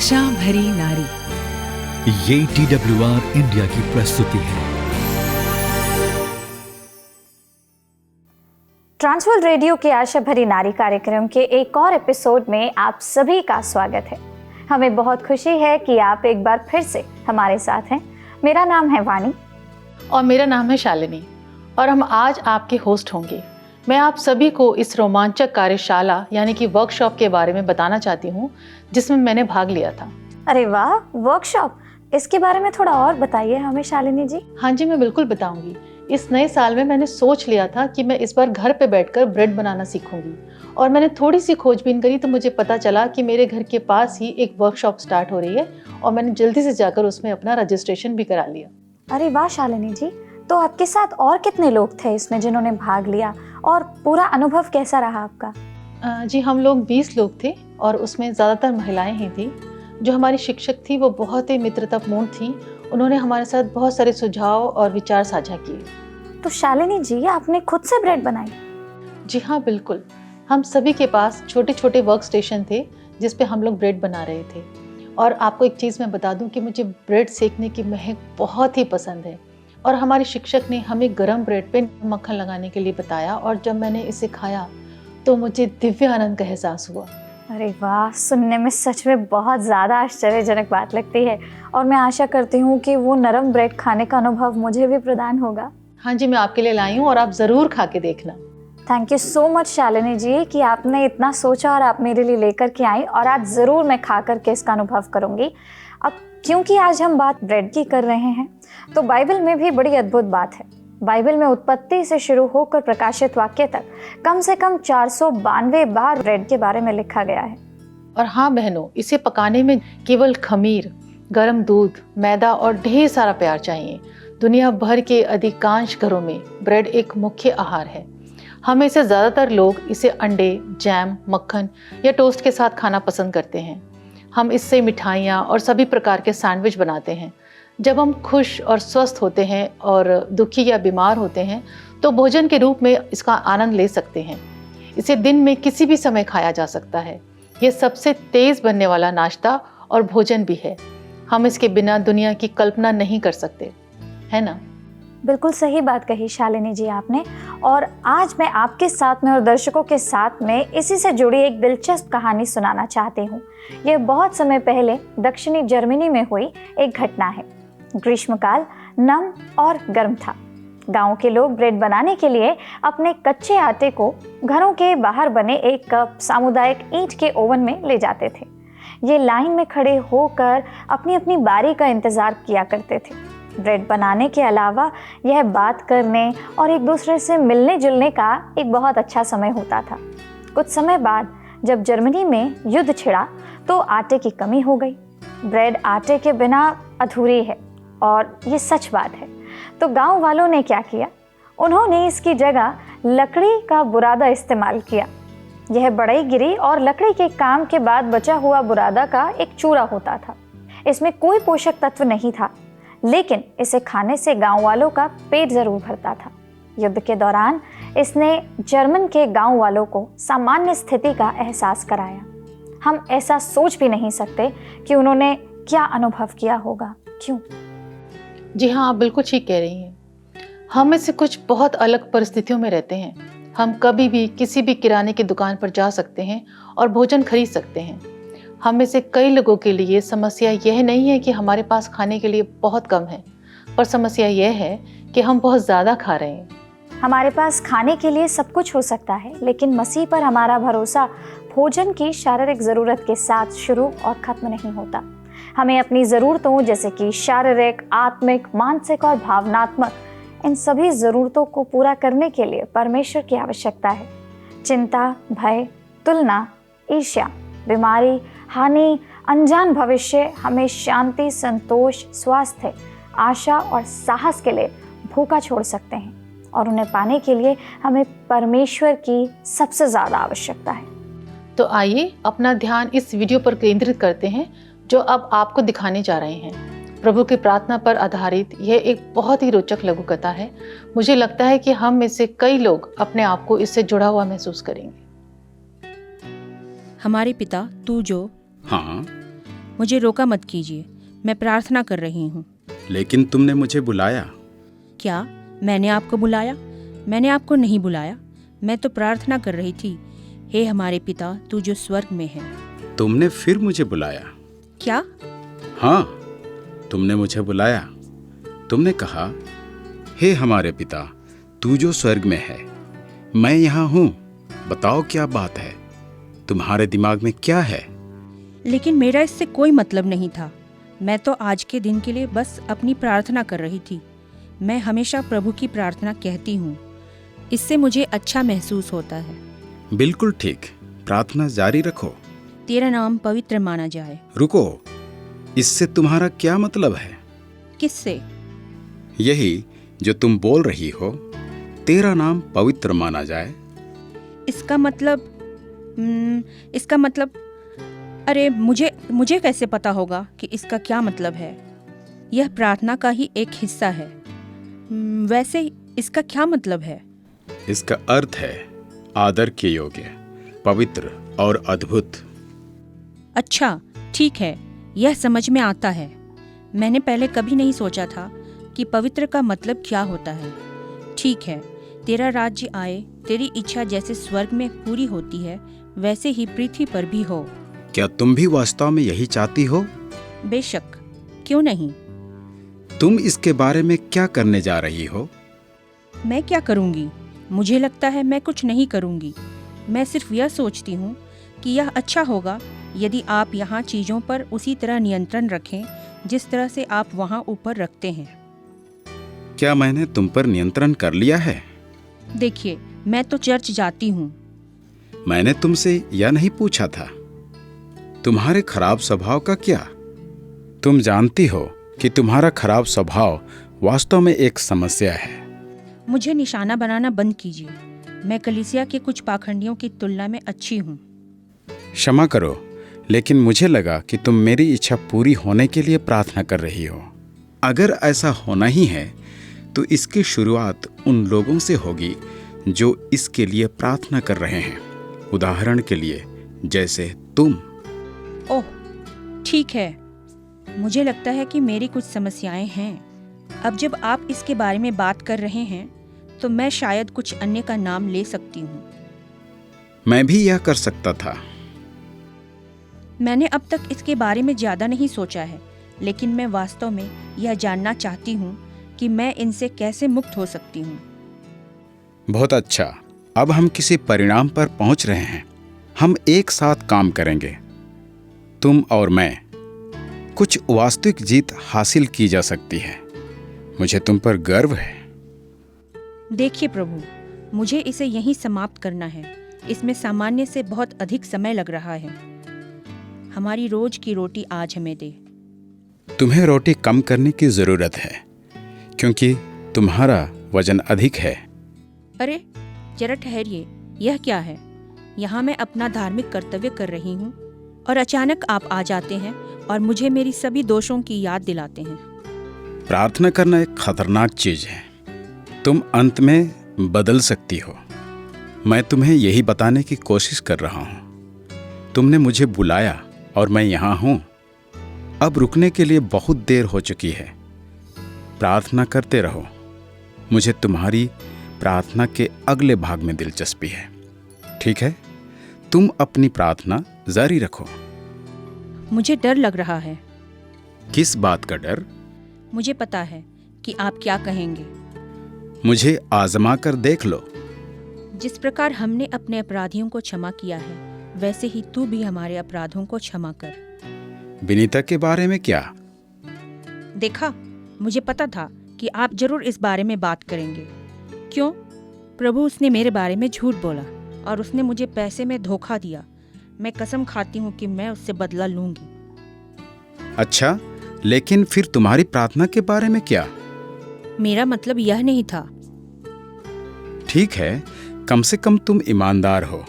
आशा भरी नारी। ये TWR इंडिया की प्रस्तुति है। ट्रांसवर्ल्ड रेडियो के आशा भरी नारी कार्यक्रम के एक और एपिसोड में आप सभी का स्वागत है। हमें बहुत खुशी है कि आप एक बार फिर से हमारे साथ हैं। मेरा नाम है वानी और मेरा नाम है शालिनी और हम आज आपके होस्ट होंगे। मैं आप सभी को इस रोमांचक कार्यशाला यानी कि वर्कशॉप के बारे में बताना चाहती हूँ जिसमें मैंने भाग लिया था। अरे वाह, वर्कशॉप, इसके बारे में थोड़ा और बताइए हमें शालिनी जी। हाँ जी, मैं बिल्कुल बताऊंगी। इस नए साल में मैंने सोच लिया था कि मैं इस बार घर पे बैठकर ब्रेड बनाना सीखूंगी और मैंने थोड़ी सी खोजबीन करी तो मुझे पता चला कि मेरे घर के पास ही एक वर्कशॉप स्टार्ट हो रही है और मैंने जल्दी से जाकर उसमें अपना रजिस्ट्रेशन भी करा लिया। अरे वाह शालिनी जी, तो आपके साथ और कितने लोग थे इसमें जिन्होंने भाग लिया और पूरा अनुभव कैसा रहा आपका? जी, हम लोग 20 लोग थे और उसमें ज़्यादातर महिलाएं ही थी। जो हमारी शिक्षक थी वो बहुत ही मित्रतापूर्ण थी। उन्होंने हमारे साथ बहुत सारे सुझाव और विचार साझा किए। तो शालिनी जी, आपने खुद से ब्रेड बनाई? जी हाँ, बिल्कुल। हम सभी के पास छोटे छोटे वर्क स्टेशन थे जिस पे हम लोग ब्रेड बना रहे थे। और आपको एक चीज़ मैं बता दूं कि मुझे ब्रेड सेकने की महक बहुत ही पसंद है और हमारे शिक्षक ने हमें गरम ब्रेड पे मक्खन लगाने के लिए बताया और जब मैंने इसे खाया तो मुझे दिव्य आनंद का एहसास हुआ। अरे वाह, सुनने में सच में बहुत ज़्यादा आश्चर्यजनक बात लगती है और मैं आशा करती हूँ कि वो नरम ब्रेड खाने का अनुभव मुझे भी प्रदान होगा। हाँ जी, मैं आपके लिए लाई हूँ और आप ज़रूर खा के देखना। Thank you so much Shalini ji कि आपने इतना सोचा और आप मेरे लिए लेकर के आई और आज ज़रूर मैं खा करके इसका अनुभव करूँगी। अब क्योंकि आज हम बात ब्रेड की कर रहे हैं तो बाइबल में भी बड़ी अद्भुत बात है। बाइबल में उत्पत्ति से शुरू होकर प्रकाशित वाक्य तक कम से कम 492 बार ब्रेड के बारे में लिखा गया है। और हाँ बहनों, इसे पकाने में केवल खमीर, गर्म दूध, मैदा और ढेर सारा प्यार चाहिए। दुनिया भर के अधिकांश घरों में ब्रेड एक मुख्य आहार है। हम इसे ज़्यादातर लोग इसे अंडे, जैम, मक्खन या टोस्ट के साथ खाना पसंद करते हैं। हम इससे मिठाइयाँ और सभी प्रकार के सैंडविच बनाते हैं। जब हम खुश और स्वस्थ होते हैं और दुखी या बीमार होते हैं तो भोजन के रूप में इसका आनंद ले सकते हैं। इसे दिन में किसी भी समय खाया जा सकता है। ये सबसे तेज़ बनने वाला नाश्ता और भोजन भी है। हम इसके बिना दुनिया की कल्पना नहीं कर सकते, है ना? बिल्कुल सही बात कही शालिनी जी आपने। और आज मैं आपके साथ में और दर्शकों के साथ में इसी से जुड़ी एक दिलचस्प कहानी सुनाना चाहती हूँ। यह बहुत समय पहले दक्षिणी जर्मनी में हुई एक घटना है। ग्रीष्मकाल नम और गर्म था। गांव के लोग ब्रेड बनाने के लिए अपने कच्चे आटे को घरों के बाहर बने एक सामुदायिक ईंट के ओवन में ले जाते थे। ये लाइन में खड़े होकर अपनी अपनी बारी का इंतजार किया करते थे। ब्रेड बनाने के अलावा यह बात करने और एक दूसरे से मिलने जुलने का एक बहुत अच्छा समय होता था। कुछ समय बाद जब जर्मनी में युद्ध छिड़ा तो आटे की कमी हो गई। ब्रेड आटे के बिना अधूरी है और ये सच बात है। तो गांव वालों ने क्या किया? उन्होंने इसकी जगह लकड़ी का बुरादा इस्तेमाल किया। यह बढ़ईगिरी और लकड़ी के काम के बाद बचा हुआ बुरादा का एक चूरा होता था। इसमें कोई पोषक तत्व नहीं था, लेकिन इसे खाने से गांव वालों का पेट जरूर भरता था। युद्ध के दौरान इसने जर्मन के गांव वालों को सामान्य स्थिति का एहसास कराया। हम ऐसा सोच भी नहीं सकते कि उन्होंने क्या अनुभव किया होगा। क्यों? जी हाँ, आप बिल्कुल ठीक कह रही हैं। हम में से कुछ बहुत अलग परिस्थितियों में रहते हैं। हम कभी भी किसी भी किराने की दुकान पर जा सकते हैं और भोजन खरीद सकते हैं। हम में से कई लोगों के लिए समस्या यह नहीं है कि हमारे पास खाने के लिए बहुत कम है, पर समस्या यह है कि हम बहुत ज़्यादा खा रहे हैं। हमारे पास खाने के लिए सब कुछ हो सकता है, लेकिन मसीह पर हमारा भरोसा भोजन की शारीरिक ज़रूरत के साथ शुरू और ख़त्म नहीं होता। हमें अपनी ज़रूरतों जैसे कि शारीरिक, आत्मिक, मानसिक और भावनात्मक, इन सभी ज़रूरतों को पूरा करने के लिए परमेश्वर की आवश्यकता है। चिंता, भय, तुलना, ईर्ष्या, बीमारी, हानि, अनजान भविष्य हमें शांति, संतोष, स्वास्थ्य, आशा और साहस के लिए भूखा छोड़ सकते हैं और उन्हें पाने के लिए हमें परमेश्वर की सबसे ज़्यादा आवश्यकता है। तो आइए अपना ध्यान इस वीडियो पर केंद्रित करते हैं जो अब आपको दिखाने जा रहे हैं। प्रभु की प्रार्थना पर आधारित यह एक बहुत ही रोचक लघु कथा है। मुझे लगता है कि हम में से कई लोग अपने आप को इससे जुड़ा हुआ महसूस करेंगे। हमारे पिता तू जो हाँ, मुझे रोका मत कीजिए, मैं प्रार्थना कर रही हूँ। लेकिन तुमने मुझे बुलाया। क्या मैंने आपको बुलाया? मैंने आपको नहीं बुलाया। मैं तो प्रार्थना कर रही थी, हे हमारे पिता तू जो स्वर्ग में है। तुमने फिर मुझे बुलाया। क्या? हाँ, तुमने मुझे बुलाया। तुमने कहा, हे हमारे पिता तू जो स्वर्ग में है, मैं यहाँ हूँ, बताओ क्या बात है, तुम्हारे दिमाग में क्या है? लेकिन मेरा इससे कोई मतलब नहीं था। मैं तो आज के दिन के लिए बस अपनी प्रार्थना कर रही थी। मैं हमेशा प्रभु की प्रार्थना कहती हूँ, इससे मुझे अच्छा महसूस होता है। बिल्कुल ठीक, प्रार्थना जारी रखो। तेरा नाम पवित्र माना जाए। रुको, इससे तुम्हारा क्या मतलब है? किससे? यही जो तुम बोल रही हो, तेरा नाम पवित्र माना जाए। इसका मतलब अरे मुझे कैसे पता होगा कि इसका क्या मतलब है? यह प्रार्थना का ही एक हिस्सा है। वैसे इसका क्या मतलब है? इसका अर्थ है आदर के योग्य, पवित्र और अद्भुत। अच्छा, ठीक है, यह समझ में आता है। मैंने पहले कभी नहीं सोचा था कि पवित्र का मतलब क्या होता है। ठीक है, तेरा राज्य आए, तेरी इच्छा जैसे स्वर्ग में पूरी होती है वैसे ही पृथ्वी पर भी हो। क्या तुम भी वास्तव में यही चाहती हो? बेशक, क्यों नहीं। तुम इसके बारे में क्या करने जा रही हो? मैं क्या करूंगी? मुझे लगता है मैं कुछ नहीं करूंगी। मैं सिर्फ यह सोचती हूँ कि यह अच्छा होगा यदि आप यहाँ चीज़ों पर उसी तरह नियंत्रण रखें जिस तरह से आप वहाँ ऊपर रखते हैं। क्या मैंने तुम पर नियंत्रण कर लिया है? देखिए, मैं तो चर्च जाती हूँ। मैंने तुमसे यह नहीं पूछा था। तुम्हारे खराब स्वभाव का क्या? तुम जानती हो कि तुम्हारा खराब स्वभाव वास्तव में एक समस्या है। मुझे निशाना बनाना बंद कीजिए। मैं कलीसिया के कुछ पाखंडियों की तुलना में अच्छी हूँ। क्षमा करो, लेकिन मुझे लगा कि तुम मेरी इच्छा पूरी होने के लिए प्रार्थना कर रही हो। अगर ऐसा होना ही है तो इसकी शुरुआत उन लोगों से होगी जो इसके लिए प्रार्थना कर रहे हैं। उदाहरण के लिए जैसे तुम। ओह, ठीक है। मुझे लगता है कि मेरी कुछ समस्याएं हैं। अब जब आप इसके बारे में बात कर रहे हैं तो मैं शायद कुछ अन्य का नाम ले सकती हूँ। मैं भी यह कर सकता था। मैंने अब तक इसके बारे में ज़्यादा नहीं सोचा है, लेकिन मैं वास्तव में यह जानना चाहती हूँ कि मैं इनसे कैसे मुक्त हो सकती हूँ। बहुत अच्छा, अब हम किसी परिणाम पर पहुँच रहे हैं। हम एक साथ काम करेंगे, तुम और मैं। कुछ वास्तविक जीत हासिल की जा सकती है। मुझे तुम पर गर्व है। देखिए प्रभु, मुझे इसे यहीं समाप्त करना है। इसमें सामान्य से बहुत अधिक समय लग रहा है। हमारी रोज की रोटी आज हमें दे। तुम्हें रोटी कम करने की जरूरत है क्योंकि तुम्हारा वजन अधिक है। अरे जरा ठहरिए, यह क्या है? यहाँ मैं अपना धार्मिक कर्तव्य कर रही हूँ और अचानक आप आ जाते हैं और मुझे मेरी सभी दोषों की याद दिलाते हैं। प्रार्थना करना एक खतरनाक चीज है। तुम अंत में बदल सकती हो। मैं तुम्हें यही बताने की कोशिश कर रहा हूँ। तुमने मुझे बुलाया और मैं यहाँ हूँ। अब रुकने के लिए बहुत देर हो चुकी है। प्रार्थना करते रहो। मुझे तुम्हारी प्रार्थना के अगले भाग में दिलचस्पी है। ठीक है, तुम अपनी प्रार्थना जारी रखो। मुझे डर लग रहा है। किस बात का डर? मुझे पता है कि आप क्या कहेंगे। मुझे आजमा कर देख लो। जिस प्रकार हमने अपने अपराधियों को क्षमा किया है, वैसे ही तू भी हमारे अपराधों को क्षमा कर। विनीता के बारे में क्या? देखा, मुझे पता था कि आप जरूर इस बारे में बात करेंगे। क्यों? प्रभु, उसने मेरे बारे में झूठ बोला और उसने मुझे पैसे में धोखा दिया। मैं कसम खाती हूँ कि मैं उससे बदला लूंगी। अच्छा, लेकिन फिर तुम्हारी प्रार्थना के बारे में क्या? मेरा मतलब यह नहीं था। ठीक है, कम से कम तुम ईमानदार हो,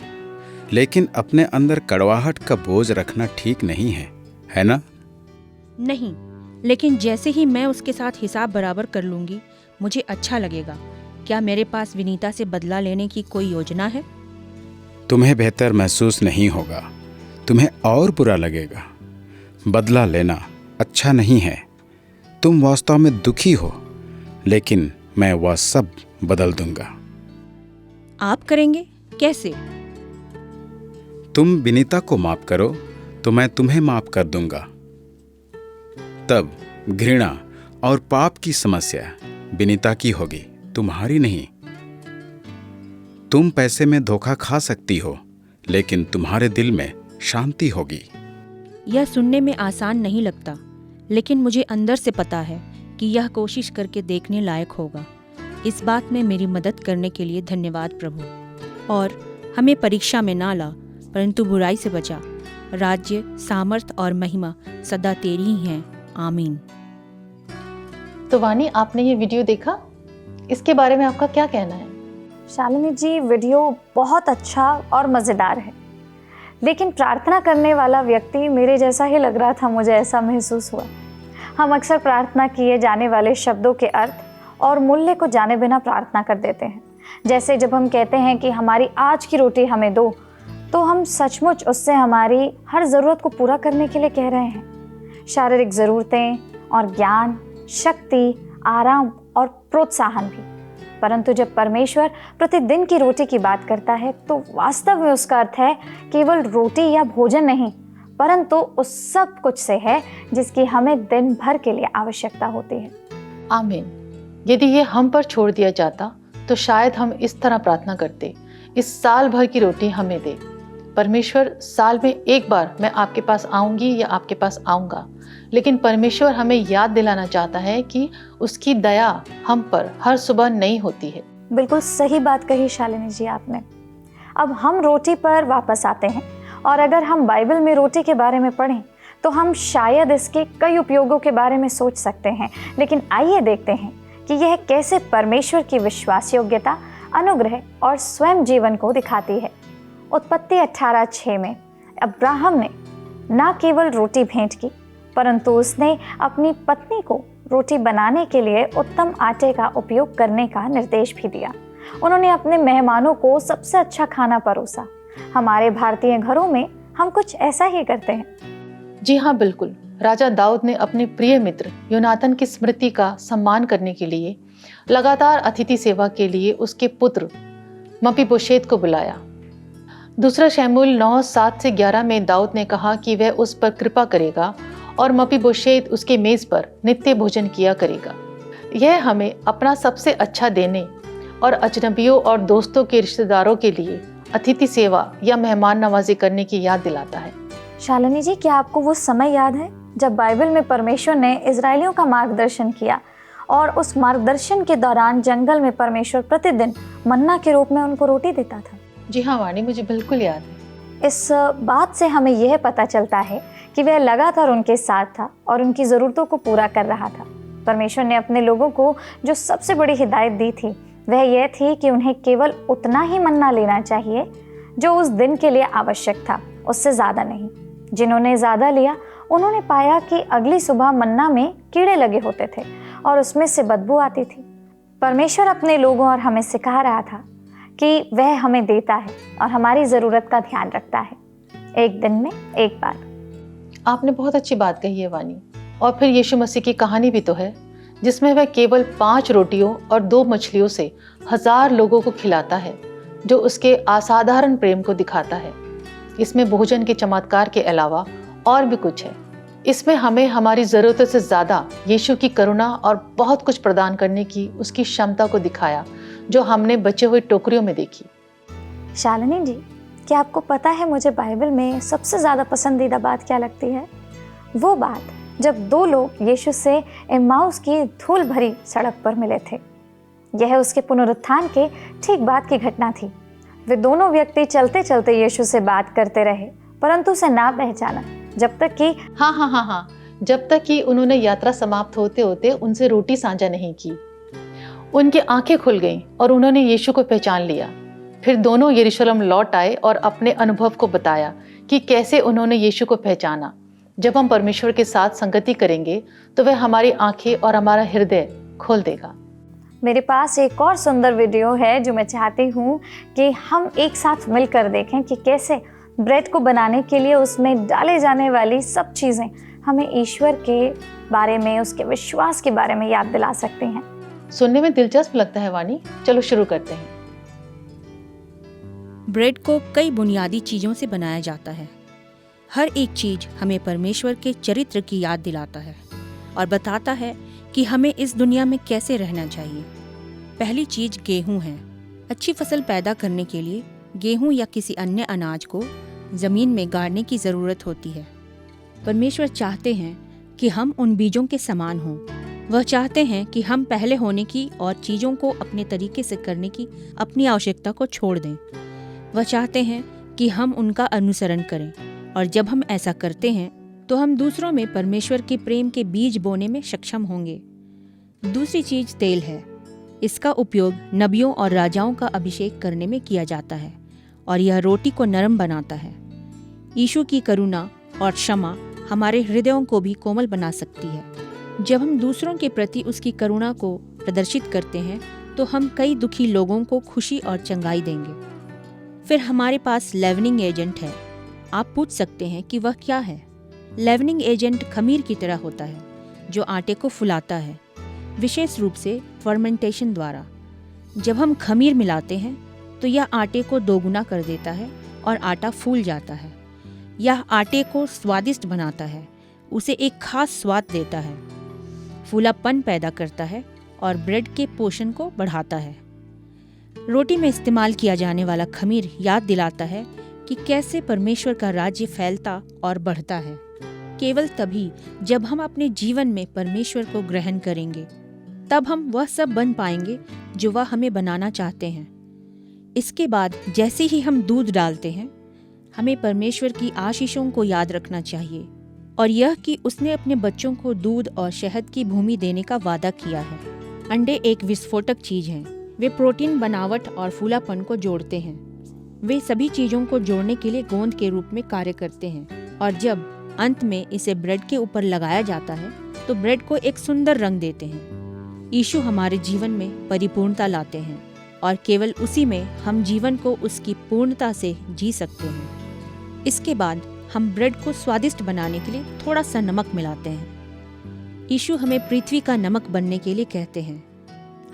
लेकिन अपने अंदर कड़वाहट का बोझ रखना ठीक नहीं है ना? नहीं, लेकिन जैसे ही मैं उसके साथ हिसाब बराबर कर लूंगी, मुझे अच्छा लगेगा। क्या मेरे पास विनीता से बदला लेने की कोई योजना है? तुम्हें बेहतर महसूस नहीं होगा, तुम्हें और बुरा लगेगा। बदला लेना अच्छा नहीं है। तुम वास्तव में दुखी हो, लेकिन मैं वह सब बदल दूंगा। आप करेंगे? कैसे? तुम विनीता को माफ करो तो मैं तुम्हें माफ कर दूंगा। तब घृणा और पाप की समस्या विनीता की होगी, तुम्हारी नहीं। तुम पैसे में धोखा खा सकती हो, लेकिन तुम्हारे दिल में शांति होगी। यह सुनने में आसान नहीं लगता, लेकिन मुझे अंदर से पता है कि यह कोशिश करके देखने लायक होगा। इस बात में मेरी मदद करने के लिए धन्यवाद प्रभु। और हमें परीक्षा में ना ला, परंतु बुराई से बचा। राज्य, सामर्थ और महिमा सदा तेरी ही हैं। आमीन। तो वानी, आपने ये वीडियो देखा, इसके बारे में आपका क्या कहना है? शालिनी जी, वीडियो बहुत अच्छा और मज़ेदार है, लेकिन प्रार्थना करने वाला व्यक्ति मेरे जैसा ही लग रहा था, मुझे ऐसा महसूस हुआ। हम अक्सर प्रार्थना किए जाने वाले शब्दों के अर्थ और मूल्य को जाने बिना प्रार्थना कर देते हैं। जैसे जब हम कहते हैं कि हमारी आज की रोटी हमें दो, तो हम सचमुच उससे हमारी हर ज़रूरत को पूरा करने के लिए कह रहे हैं। शारीरिक ज़रूरतें और ज्ञान, शक्ति, आराम और प्रोत्साहन भी। परंतु जब परमेश्वर प्रतिदिन की रोटी की बात करता है, तो वास्तव में उसका अर्थ है केवल रोटी या भोजन नहीं, परंतु उस सब कुछ से है जिसकी हमें दिन भर के लिए आवश्यकता होती है। आमीन। यदि ये हम पर छोड़ दिया जाता तो शायद हम इस तरह प्रार्थना करते, इस साल भर की रोटी हमें दे। परमेश्वर, साल में एक बार मैं आपके पास आऊंगी या आपके पास आऊंगा, लेकिन परमेश्वर हमें याद दिलाना चाहता है कि उसकी दया हम पर हर सुबह नई होती है। बिल्कुल सही बात कही शालिनी जी आपने। अब हम रोटी पर वापस आते हैं, और अगर हम बाइबल में रोटी के बारे में पढ़ें तो हम शायद इसके कई उपयोगों के बारे में सोच सकते हैं। लेकिन आइए देखते हैं कि यह कैसे परमेश्वर की विश्वास योग्यता, अनुग्रह और स्वयं जीवन को दिखाती है। उत्पत्ति 18:6 में अब्राहम ने न केवल रोटी भेंट की, परंतु उसने अपनी पत्नी को रोटी बनाने के लिए उत्तम आटे का उपयोग करने का निर्देश भी दिया। उन्होंने अपने मेहमानों को सबसे अच्छा खाना परोसा। हमारे भारतीय घरों में हम कुछ ऐसा ही करते हैं। जी हाँ, बिल्कुल। राजा दाऊद ने अपने प्रिय मित्र योनातन की स्मृति का सम्मान करने के लिए लगातार अतिथि सेवा के लिए उसके पुत्र मपीबोशेत को बुलाया। दूसरा शमूएल 9:7-11 में दाऊद ने कहा कि वह उस पर कृपा करेगा और मपीबोशेत उसके मेज पर नित्य भोजन किया करेगा। यह हमें अपना सबसे अच्छा देने और अजनबियों और दोस्तों के रिश्तेदारों के लिए अतिथि सेवा या मेहमान नवाजी करने की याद दिलाता है। शालिनी जी, क्या आपको वो समय याद है जब बाइबल में परमेश्वर ने इजरायलियों का मार्गदर्शन किया, और उस मार्गदर्शन के दौरान जंगल में परमेश्वर प्रतिदिन मन्ना के रूप में उनको रोटी देता था? जी हाँ वाणी, मुझे बिल्कुल याद है। इस बात से हमें यह पता चलता है कि वह लगातार उनके साथ था और उनकी ज़रूरतों को पूरा कर रहा था। परमेश्वर ने अपने लोगों को जो सबसे बड़ी हिदायत दी थी, वह यह थी कि उन्हें केवल उतना ही मन्ना लेना चाहिए जो उस दिन के लिए आवश्यक था, उससे ज़्यादा नहीं। जिन्होंने ज़्यादा लिया, उन्होंने पाया कि अगली सुबह मन्ना में कीड़े लगे होते थे और उसमें से बदबू आती थी। परमेश्वर अपने लोगों और हमें सिखा रहा था कि वह हमें देता है और हमारी ज़रूरत का ध्यान रखता है, एक दिन में एक बार। आपने बहुत अच्छी बात कही है वाणी। और फिर यीशु मसीह की कहानी भी तो है, जिसमें वह केवल 5 रोटियों और 2 मछलियों से 1000 लोगों को खिलाता है, जो उसके असाधारण प्रेम को दिखाता है। इसमें भोजन के चमत्कार के अलावा और भी कुछ है। इसमें हमें हमारी ज़रूरतों से ज़्यादा यीशु की करुणा और बहुत कुछ प्रदान करने की उसकी क्षमता को दिखाया, जो हमने बचे हुए टोकरियों में देखी। शालिनी जी, क्या आपको पता है मुझे बाइबल में सबसे ज़्यादा पसंदीदा बात क्या लगती है? वो बात जब 2 लोग यीशु से एम्माउस की धूल भरी सड़क पर मिले थे। यह उसके पुनरुत्थान के ठीक बाद की घटना थी। वे दोनों व्यक्ति चलते चलते यीशु से बात करते रहे, परंतु उसे ना पहचाना, जब तक कि जब तक कि उन्होंने यात्रा समाप्त होते होते उनसे रोटी साझा नहीं की। उनकी आंखें खुल गईं और उन्होंने यीशु को पहचान लिया। फिर दोनों यरूशलेम लौट आए और अपने अनुभव को बताया कि कैसे उन्होंने यीशु को पहचाना। जब हम परमेश्वर के साथ संगति करेंगे तो वह हमारी आंखें और हमारा हृदय खोल देगा। मेरे पास एक और सुंदर वीडियो है जो मैं चाहती हूँ कि हम एक साथ मिलकर देखें कि कैसे ब्रेड को बनाने के लिए उसमें डाले जाने वाली सब चीज़ें हमें ईश्वर के बारे में, उसके विश्वास के बारे में याद दिला सकते हैं? सुनने में दिलचस्प लगता है वानी, चलो शुरू करते हैं। ब्रेड को कई बुनियादी चीज़ों से बनाया जाता है। हर एक चीज़ हमें परमेश्वर के चरित्र की याद दिलाता है और बताता है कि हमें इस दुनिया में कैसे रहना चाहिए। पहली चीज़ गेहूं है। अच्छी फसल पैदा करने के लिए गेहूं या किसी अन्य अनाज को ज़मीन में गाड़ने की ज़रूरत होती है। परमेश्वर चाहते हैं कि हम उन बीजों के समान हों। वह चाहते हैं कि हम पहले होने की और चीज़ों को अपने तरीके से करने की अपनी आवश्यकता को छोड़ दें। वह चाहते हैं कि हम उनका अनुसरण करें, और जब हम ऐसा करते हैं तो हम दूसरों में परमेश्वर के प्रेम के बीज बोने में सक्षम होंगे। दूसरी चीज़ तेल है। इसका उपयोग नबियों और राजाओं का अभिषेक करने में किया जाता है और यह रोटी को नरम बनाता है। यीशु की करुणा और क्षमा हमारे हृदयों को भी कोमल बना सकती है। जब हम दूसरों के प्रति उसकी करुणा को प्रदर्शित करते हैं तो हम कई दुखी लोगों को खुशी और चंगाई देंगे। फिर हमारे पास लेवनिंग एजेंट है। आप पूछ सकते हैं कि वह क्या है? लेवनिंग एजेंट खमीर की तरह होता है जो आटे को फुलाता है, विशेष रूप से फर्मेंटेशन द्वारा। जब हम खमीर मिलाते हैं तो यह आटे को दोगुना कर देता है और आटा फूल जाता है। यह आटे को स्वादिष्ट बनाता है, उसे एक खास स्वाद देता है, फूलापन पैदा करता है और ब्रेड के पोषण को बढ़ाता है। रोटी में इस्तेमाल किया जाने वाला खमीर याद दिलाता है कि कैसे परमेश्वर का राज्य फैलता और बढ़ता है। केवल तभी जब हम अपने जीवन में परमेश्वर को ग्रहण करेंगे, तब हम वह सब बन पाएंगे जो वह हमें बनाना चाहते हैं। इसके बाद जैसे ही हम दूध डालते हैं, हमें परमेश्वर की आशीषों को याद रखना चाहिए और यह कि उसने अपने बच्चों को दूध और शहद की भूमि देने का वादा किया है। अंडे एक विस्फोटक चीज हैं। वे प्रोटीन बनावट और फूलापन को जोड़ते हैं। वे सभी चीजों को जोड़ने के लिए गोंद के रूप में कार्य करते हैं और जब अंत में इसे ब्रेड के ऊपर लगाया जाता है तो ब्रेड को एक सुंदर रंग देते हैं। यीशु हमारे जीवन में परिपूर्णता लाते हैं और केवल उसी में हम जीवन को उसकी पूर्णता से जी सकते हैं। इसके बाद हम ब्रेड को स्वादिष्ट बनाने के लिए थोड़ा सा नमक मिलाते हैं। यीशु हमें पृथ्वी का नमक बनने के लिए कहते हैं।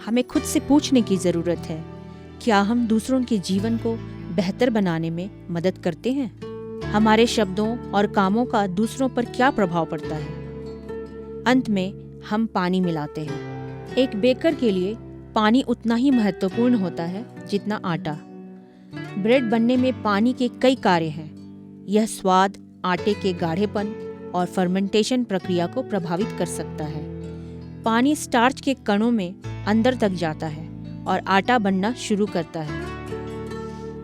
हमें खुद से पूछने की ज़रूरत है, क्या हम दूसरों के जीवन को बेहतर बनाने में मदद करते हैं? हमारे शब्दों और कामों का दूसरों पर क्या प्रभाव पड़ता है? अंत में हम पानी मिलाते हैं। एक बेकर के लिए पानी उतना ही महत्वपूर्ण होता है जितना आटा। ब्रेड बनने में पानी के कई कार्य हैं। यह स्वाद, आटे के गाढ़ेपन और फर्मेंटेशन प्रक्रिया को प्रभावित कर सकता है। पानी स्टार्च के कणों में अंदर तक जाता है और आटा बनना शुरू करता है।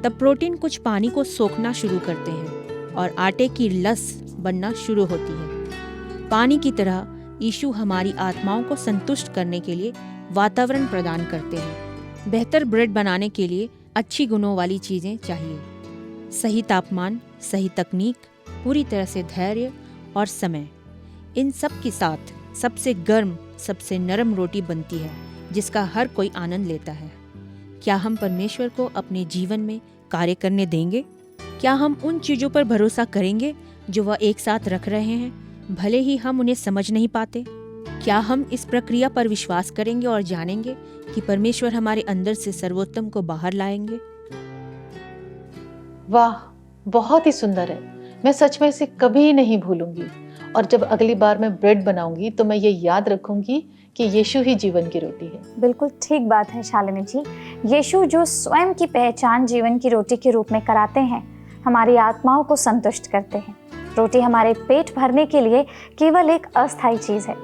तब प्रोटीन कुछ पानी को सोखना शुरू करते हैं और आटे की लस बनना शुरू होती है। पानी की तरह यीशु हमारी आत्माओं को संतुष्ट करने के लिए वातावरण प्रदान करते हैं। बेहतर ब्रेड बनाने के लिए अच्छी गुणों वाली चीज़ें चाहिए। सही तापमान, सही तकनीक, पूरी तरह से धैर्य और समय। इन सब के साथ सबसे गर्म, सबसे नरम रोटी बनती है जिसका हर कोई आनंद लेता है। क्या हम परमेश्वर को अपने जीवन में कार्य करने देंगे? क्या हम उन चीज़ों पर भरोसा करेंगे जो वह एक साथ रख रहे हैं, भले ही हम उन्हें समझ नहीं पाते? क्या हम इस प्रक्रिया पर विश्वास करेंगे और जानेंगे कि परमेश्वर हमारे अंदर से सर्वोत्तम को बाहर लाएंगे? वाह, बहुत ही सुंदर है। मैं सच में इसे कभी नहीं भूलूंगी और जब अगली बार मैं ब्रेड बनाऊंगी तो मैं ये याद रखूंगी कि यीशु ही जीवन की रोटी है। बिल्कुल ठीक बात है शालिनी जी। यीशु जो स्वयं की पहचान जीवन की रोटी के रूप में कराते हैं, हमारी आत्माओं को संतुष्ट करते हैं। रोटी हमारे पेट भरने के लिए केवल एक अस्थायी चीज़ है।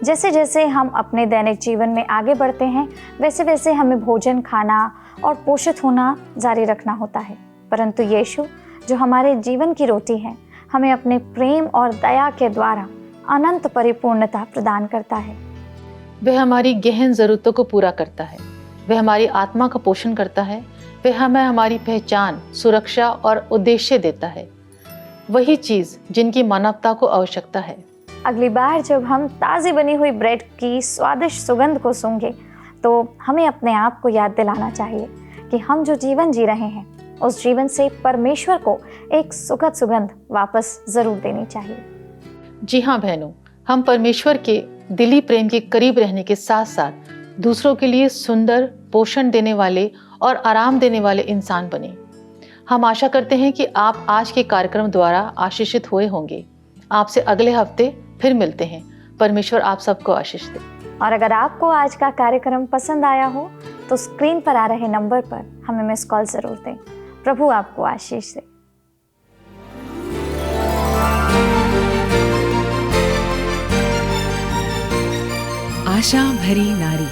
जैसे जैसे हम अपने दैनिक जीवन में आगे बढ़ते हैं, वैसे वैसे हमें भोजन खाना और पोषित होना जारी रखना होता है। परंतु यीशु जो हमारे जीवन की रोटी है, हमें अपने प्रेम और दया के द्वारा अनंत परिपूर्णता प्रदान करता है। वह हमारी गहन ज़रूरतों को पूरा करता है। वह हमारी आत्मा का पोषण करता है। वह हमें हमारी पहचान, सुरक्षा और उद्देश्य देता है, वही चीज़ जिनकी मानवता को आवश्यकता है। अगली बार जब हम ताज़ी बनी हुई ब्रेड की स्वादिष्ट सुगंध को सूंघें, तो हमें अपने आप को याद दिलाना चाहिए कि हम जो जीवन जी रहे हैं, उस जीवन से परमेश्वर को एक सुखद सुगंध वापस ज़रूर देनी चाहिए। जी हाँ बहनों, हम परमेश्वर के दिली प्रेम के करीब रहने के साथ साथ दूसरों के लिए सुंदर, पोषण देने वाले और आराम देने वाले इंसान बने। हम आशा करते हैं कि आप आज के कार्यक्रम द्वारा आशीषित हुए होंगे। आपसे अगले हफ्ते फिर मिलते हैं। परमेश्वर आप सबको आशीष दे। और अगर आपको आज का कार्यक्रम पसंद आया हो तो स्क्रीन पर आ रहे नंबर पर हमें मिस कॉल जरूर दें। प्रभु आपको आशीष दे। आशा भरी नारी।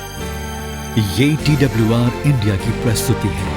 ये TWR इंडिया की प्रस्तुति है।